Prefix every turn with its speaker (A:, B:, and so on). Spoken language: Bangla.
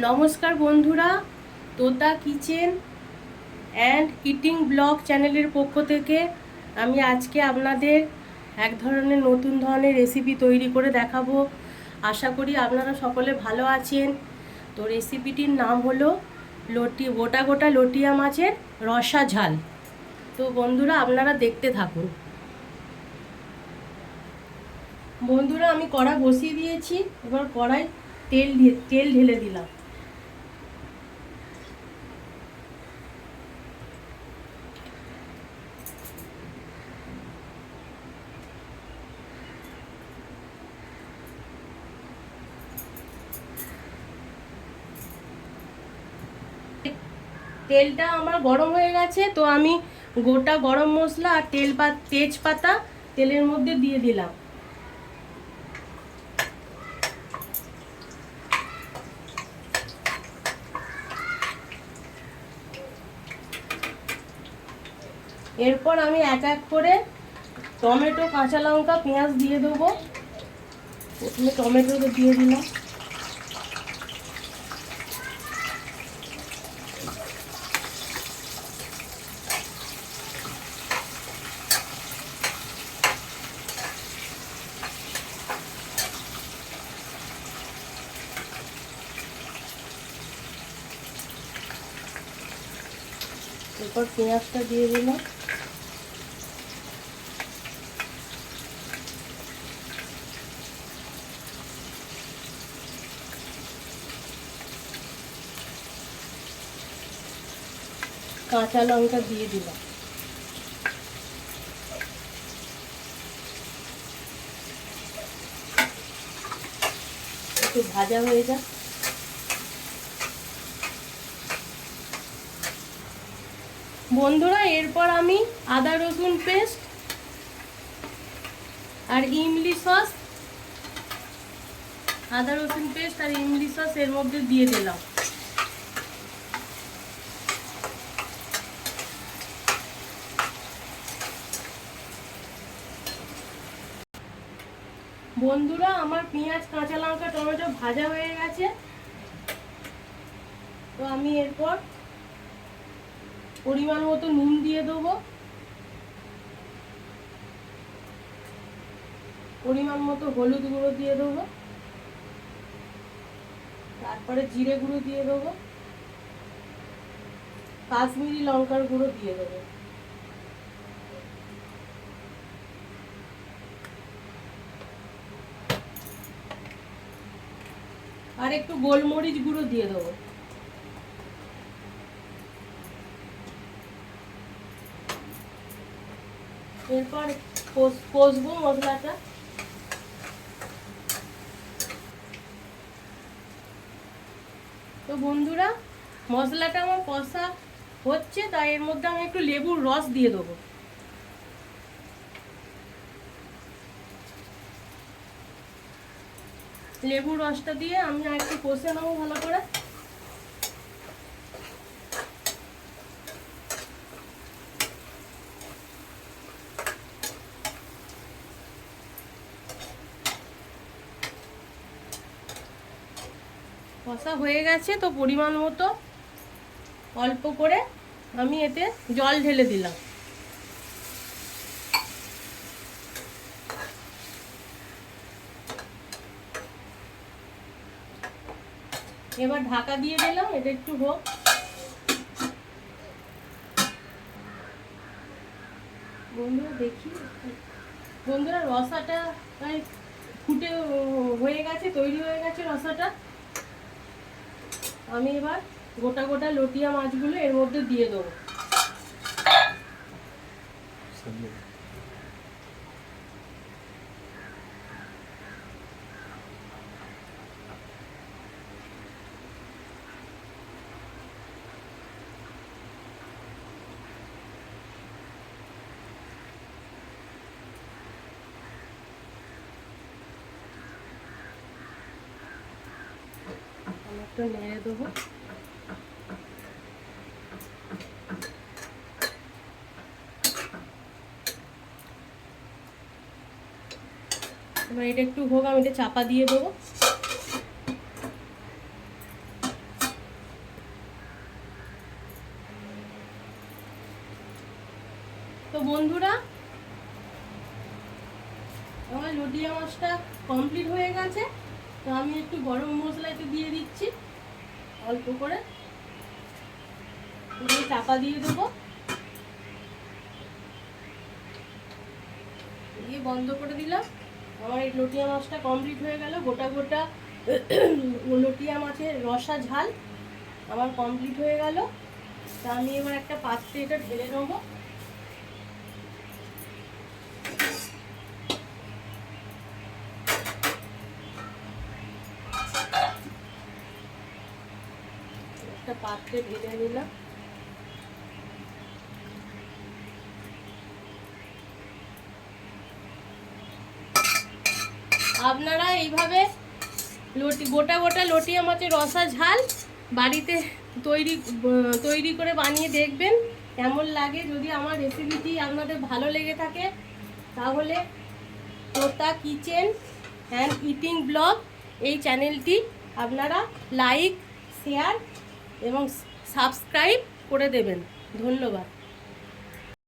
A: নমস্কার বন্ধুরা, তোতা কিচেন অ্যান্ড ইটিং ব্লগ চ্যানেলের পক্ষ থেকে আমি আজকে আপনাদের এক ধরনের নতুন ধরনের রেসিপি তৈরি করে দেখাবো। আশা করি আপনারা সকলে ভালো আছেন। তো রেসিপিটির নাম হলো গোটা গোটা লটিয়া মাছের রসা ঝাল। তো বন্ধুরা আপনারা দেখতে থাকুন। বন্ধুরা আমি কড়া বসিয়ে দিয়েছি, এবার কড়াই তেল ঢেলে দিলাম। তেলটা আমার গরম হয়ে গেছে, তো আমি গোটা গরম মশলা আর তেজপাতা তেলের মধ্যে দিয়ে দিলাম। এরপর আমি এক এক করে টমেটো, কাঁচা লঙ্কা, পেঁয়াজ দিয়ে দেবো। প্রথমে টমেটোটা দিয়ে দিলাম। এরপর পেঁয়াজটা দিয়ে দিলাম। কাঁচা লঙ্কা দিয়ে দিলাম। একটু ভাজা হয়ে যাক। বন্ধুরা এরপর আমি আদা রসুন পেস্ট আর ইমলি সস এর মধ্যে দিয়ে দিলাম। বন্ধুরা আমার পেঁয়াজ, কাঁচা লঙ্কা, টমেটো ভাজা হয়ে গেছে, তো আমি এরপর পরিমাণ মতো নুন দিয়ে দেবো, পরিমাণ মতো হলুদ গুঁড়ো দিয়ে দেবো, তারপরে জিরে গুঁড়ো দিয়ে দেবো, কাশ্মীরি লঙ্কার গুঁড়ো দিয়ে দেবো, আর একটু গোলমরিচ গুঁড়ো দিয়ে দেবো। এরপর কষবো মশলাটা। তো বন্ধুরা মশলাটা আমার কষা হচ্ছে, তাই এর মধ্যে আমি একটু লেবুর রস দিয়ে দেবো। লেবুর রসটা দিয়ে আমি আর একটু কষে নেবো ভালো করে। কষা হয়ে গেছে, তো পরিমাণ মতো অল্প করে আমি এতে জল ঢেলে দিলাম। এবার ঢাকা দিয়ে দিলাম, এটা একটু হোক। বন্ধুরা দেখি, বন্ধুরা রসাটা ফুটে হয়ে গেছে, তৈরি হয়ে গেছে রসাটা। আমি এবার গোটা গোটা লটিয়া মাছগুলো এর মধ্যে দিয়ে দেবো। একটু নেড়ে দেবো। এবার এটা একটু হোক, আমি এটা চাপা দিয়ে দেবো। তো বন্ধুরা, আমার লটিয়া মাছটা কমপ্লিট হয়ে গেছে। তো আমি একটু গরম মশলা একটু দিয়ে দিচ্ছি অল্প করে, দিয়ে চাপা দিয়ে দেবো, দিয়ে বন্ধ করে দিলাম। আমার এই লটিয়া মাছটা কমপ্লিট হয়ে গেল। গোটা গোটা লটিয়া মাছের রসা ঝাল আমার কমপ্লিট হয়ে গেল। তা আমি এবার একটা পাত্রে এটা ঢেলে নেবো। একটা পাত্রে ঢেলে নিলাম। আপনারা এইভাবে গোটা গোটা লটিয়া মাছের রসা ঝাল বাড়িতে তৈরি করে বানিয়ে দেখবেন কেমন লাগে। যদি আমার রেসিপিটি আপনাদের ভালো লেগে থাকে তাহলে তোতা কিচেন অ্যান্ড ইটিং ব্লগ এই চ্যানেলটি আপনারা লাইক, শেয়ার এবং সাবস্ক্রাইব করে দেবেন। ধন্যবাদ।